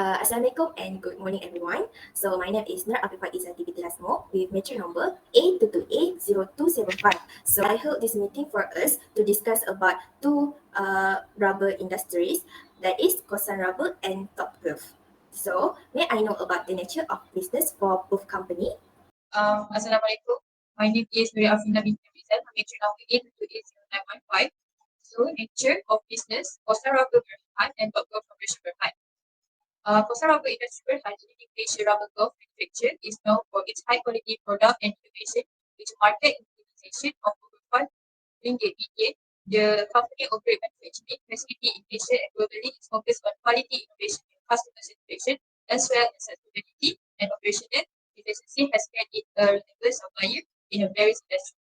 Assalamualaikum and good morning everyone. So my name is Nur AFT2073 with matric number A22A0275. So I hold this meeting for us to discuss about two rubber industries, that is Kossan Rubber and Top Glove. So may I know about the nature of business for both company? Assalamualaikum. My name is Finnacial. I'm matric number 8280915. So, nature of business, Kossan Rubber Berhad and Top Glove Corporation Berhad. Kossan Rubber Industry Berhad, leading Malaysia rubber glove manufacturer, is known for its high quality product and innovation, which market utilization of over 5 ringgit million. The company operates manufacturing facility in Malaysia and globally is focused on quality innovation and customer satisfaction, as well as sustainability and operational efficiency has made it a reliable supplier in a various industries.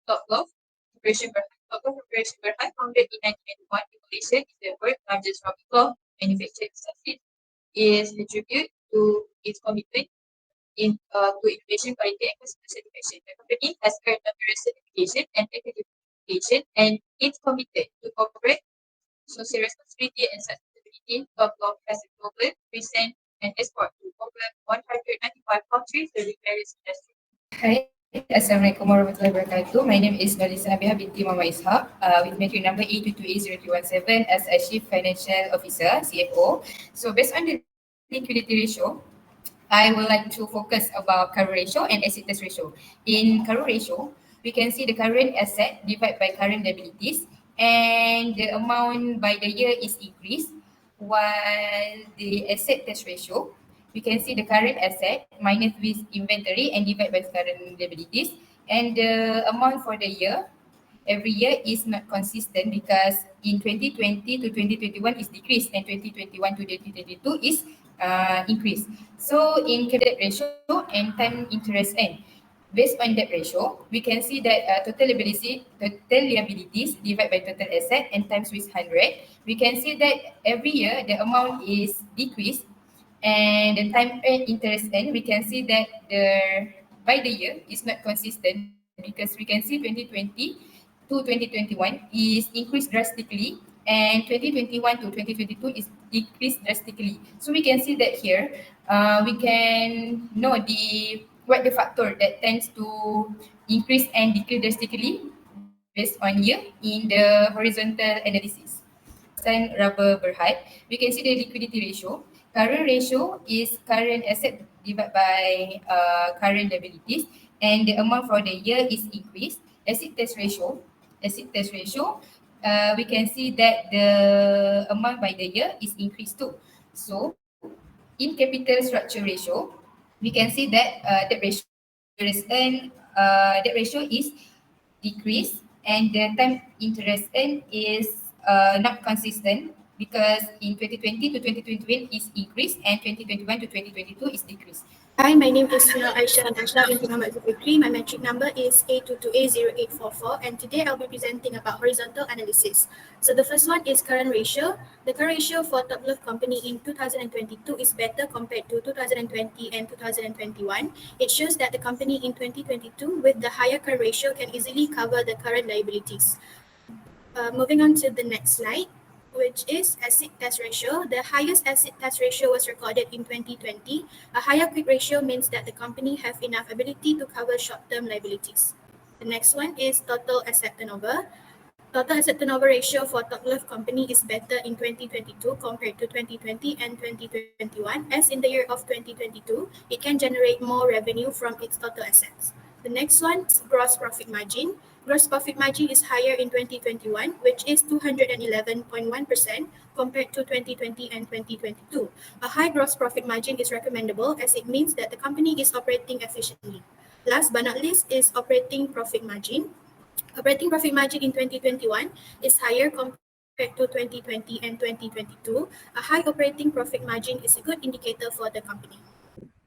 Top Glove Corporation Berhad. Top Glove Corporation Berhad, founded in 1991 in Malaysia, is the world's largest rubber glove manufacturing success. Is a tribute to its commitment to innovation, quality, and customer satisfaction. The company has earned numerous certification and accreditation, and it's committed to corporate social responsibility and sustainability. Top Glove has a global presence and export to over 195 countries serving various industries. Hi, Assalamualaikum warahmatullahi wabarakatuh. My name is Nolisa Nabiha binti Mama Ishaq with matric number A22A0317 as a Chief Financial Officer, CFO. So based on the liquidity ratio, I would like to focus about current ratio and asset test ratio. In current ratio, we can see the current asset divided by current liabilities, and the amount by the year is increased, while the asset test ratio, we can see the current asset minus with inventory and divide by current liabilities, and the amount for the year every year is not consistent because in 2020 to 2021 is decreased and 2021 to 2022 is increased. So in debt ratio and time interest end, based on that ratio, we can see that total liabilities divided by total asset and times with 100. We can see that every year the amount is decreased, and the time interest end, we can see that the by the year is not consistent because we can see 2020 to 2021 is increased drastically, and 2021 to 2022 is decreased drastically. So we can see that here, we can know what the factor that tends to increase and decrease drastically based on year in the horizontal analysis. Kossan Rubber Berhad, we can see the liquidity ratio. Current ratio is current asset divided by current liabilities, and the amount for the year is increased. Asset test ratio, we can see that the amount by the year is increased too. So in capital structure ratio, we can see that that ratio is decreased, and the time interest earned is not consistent because in 2020 to 2021 is increased and 2021 to 2022 is decreased. Hi, my name is Aisha Nasha binti Muhammad Zulfikri. My metric number is A22A0844, and today I'll be presenting about horizontal analysis. So the first one is current ratio. The current ratio for Top Glove Company in 2022 is better compared to 2020 and 2021. It shows that the company in 2022 with the higher current ratio can easily cover the current liabilities. Moving on to the next slide, which is asset test ratio. The highest asset test ratio was recorded in 2020. A higher quick ratio means that the company have enough ability to cover short-term liabilities. The next one is total asset turnover. Total asset turnover ratio for Top Glove Company is better in 2022 compared to 2020 and 2021, as in the year of 2022, it can generate more revenue from its total assets. The next one is gross profit margin. Gross profit margin is higher in 2021, which is 211.1% compared to 2020 and 2022. A high gross profit margin is recommendable as it means that the company is operating efficiently. Last but not least is operating profit margin. Operating profit margin in 2021 is higher compared to 2020 and 2022. A high operating profit margin is a good indicator for the company.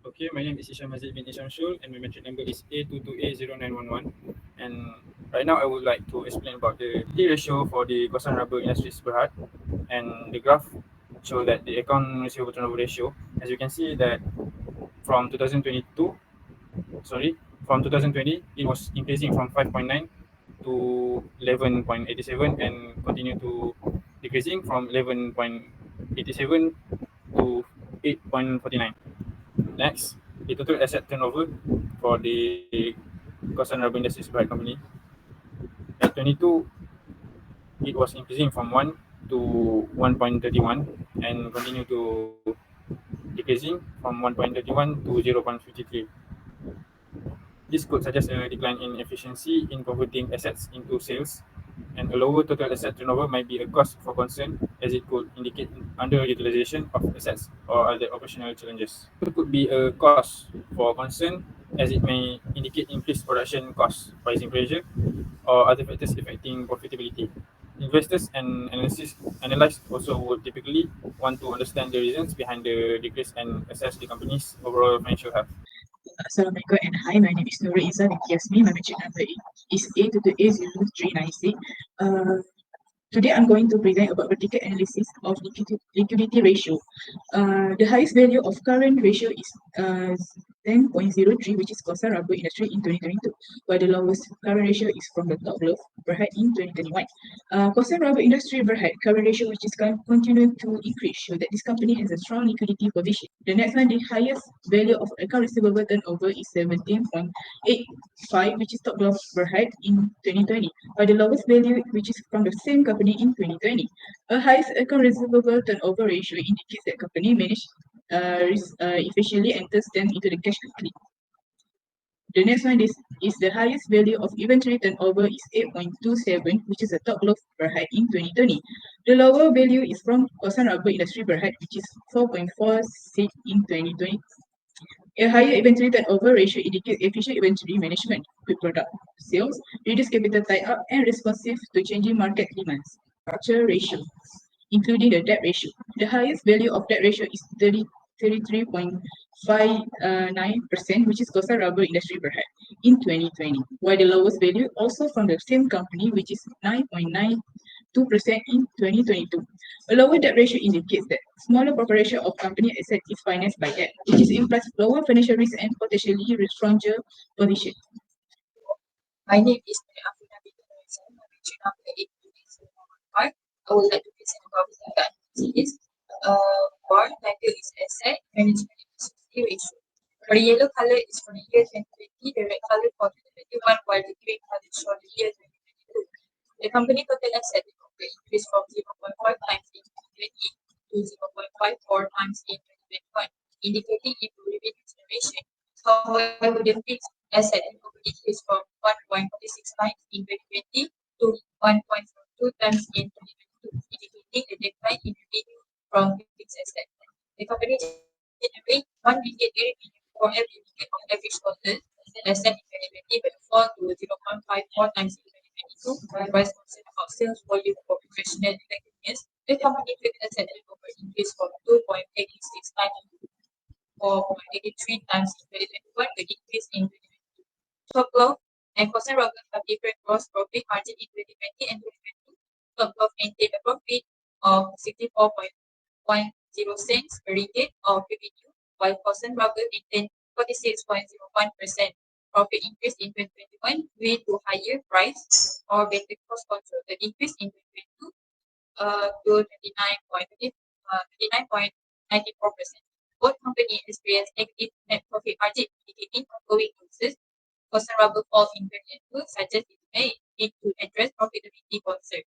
Okay, my name is Isham Aziz bin Isham Shul, and my metric number is A22A0911. And right now I would like to explain about the P ratio for the Kossan Rubber Industries Berhad. And the graph show that the account receivable turnover ratio, as you can see that from 2020, it was increasing from 5.9 to 11.87 and continue to decreasing from 11.87 to 8.49. Next, the total asset turnover for the Kossan Rubber Industries Private Company. At 22, it was increasing from 1 to 1.31 and continue to decreasing from 1.31 to 0.53. This could suggest a decline in efficiency in converting assets into sales, and a lower total asset turnover might be a cause for concern as it could indicate underutilization of assets or other operational challenges. It could be a cause for concern as it may indicate increased production costs, pricing pressure, or other factors affecting profitability. Investors and analysts also would typically want to understand the reasons behind the decrease and assess the company's overall financial health. Assalamualaikum and hi, my name is Nurul Izzah binti Yasmin. My metric number is A22A0396. Today I'm going to present about vertical analysis of liquidity ratio. The highest value of current ratio is 10.03, which is Kossan Rubber Industry in 2022, while the lowest current ratio is from the top left, Berhad in 2021. Kossan Rubber Industry Berhad current ratio, which is continuing to increase, show that this company has a strong liquidity position. The next one, the highest value of account receivable turnover is 17.85, which is top left Berhad in 2020, while the lowest value, which is from the same company in 2020. A highest account receivable turnover ratio indicates that company managed efficiently and turns them into the cash quickly. The next one is the highest value of inventory turnover is 8.27, which is a top low Berhad in 2020. The lower value is from Kossan Rubber Industry Berhad, which is 4.46 in 2020. A higher inventory turnover ratio indicates efficient inventory management, quick product sales, reduced capital tied up, and responsive to changing market demands. Structure ratio, including the debt ratio. The highest value of debt ratio is 33.59%, which is Kossan Rubber Industry Berhad in 2020, while the lowest value also from the same company, which is 9.92% in 2022. A lower debt ratio indicates that smaller proportion of company asset is financed by debt, which is implies lower financial risk and potentially stronger position. My name is Finnacial. My metric number 82015. I would like to present about the analysis. Bar title is asset management efficiency ratio. For the yellow color is for the year 2020, the red color for 2021, while the green color is for the year 2022. The company total asset increased from 0.5 times in 2020 to 0.54 times in 2021, indicating improved revenue generation. However, the fixed asset increased from 1.46 times in 2020 to 1.42 times in 2022, indicating a decline in revenue from fixed asset. The company generated 1 ringgit revenue for every ringgit of average total asset in 2020, but fall to 0.54 times in 2022, whereas concern about sales volume for professional effectiveness, the company fixed asset turnover increased from 2.86 times to 4.83 times in 2021, a decrease in 2022. Top Glove and Kossan Rubber have different gross profit margin in 2020 and 2022. Top Glove maintained a profit of 64.10 cents per ringgit of revenue, while Kossan Rubber maintained 46.01% profit increase in 2021 due to higher price or better cost control. The increase in 2022 to 39.94%. Both companies experienced negative net profit margin, indicating ongoing losses. Kossan Rubber fall in 2022 suggests it may need to address profitability concerns.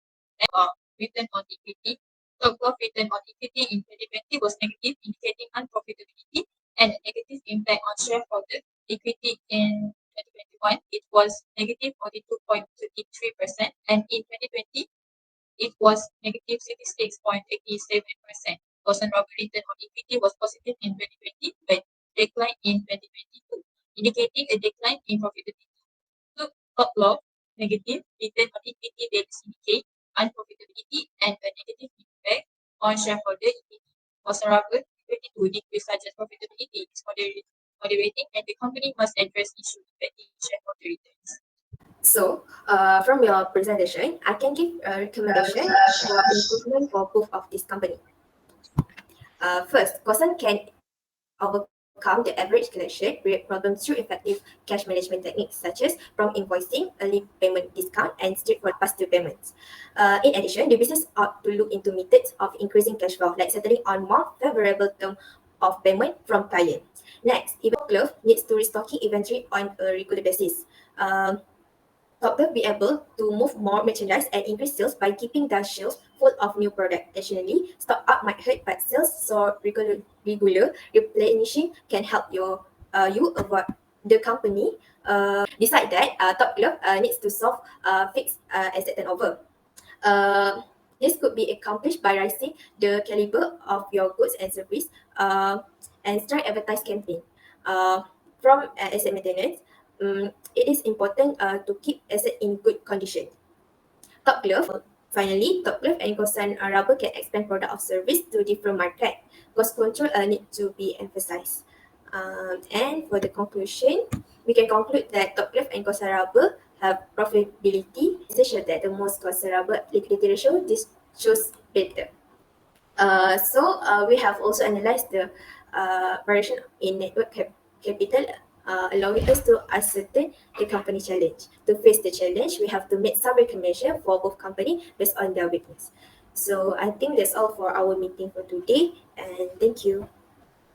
Return on equity. Top Glove return on equity in 2020 was negative, indicating unprofitability and a negative impact on shareholder equity in 2021. It was negative 42.33%, and in 2020 it was negative 66.87%. Kossan Rubber return on equity was positive in 2020, but declined in 2022, indicating a decline in profitability. So, Top Glove negative return on equity values indicate unprofitability and a negative impact on shareholder equity. Kossan Rubber 22 decrease such as profitability is moderating, and the company must address issues affecting shareholder returns. So, from your presentation, I can give a recommendation for improvement for both of this company. First, Kossan can overcome the average collection rate problem through effective cash management techniques such as prompt invoicing, early payment discount, and straightforward pass-through payments. In addition, the business ought to look into methods of increasing cash flow, like settling on more favorable term of payment from client. Next, Top Glove needs to restocking inventory on a regular basis. Top Glove be able to move more merchandise and increase sales by keeping their shelves full of new product. Additionally, stock up might hurt, but sales so regular replenishing can help you avoid the company. Beside that, Top Glove needs to solve fixed asset turnover. Uh, this could be accomplished by raising the caliber of your goods and service and strong advertise campaign. From asset maintenance, it is important to keep asset in good condition. Top Glove, finally, Top Glove and Kossan Rubber can expand product or service to different market. Cost control need to be emphasized. And for the conclusion, we can conclude that Top Glove and Kossan Rubber have profitability. This shows that the most Kossan Rubber liquidity ratio, this shows better. We have also analyzed the variation in network capital, allowing us to ascertain the company challenge. To face the challenge, we have to make some recommendation for both company based on their weakness. So I think that's all for our meeting for today, and thank you.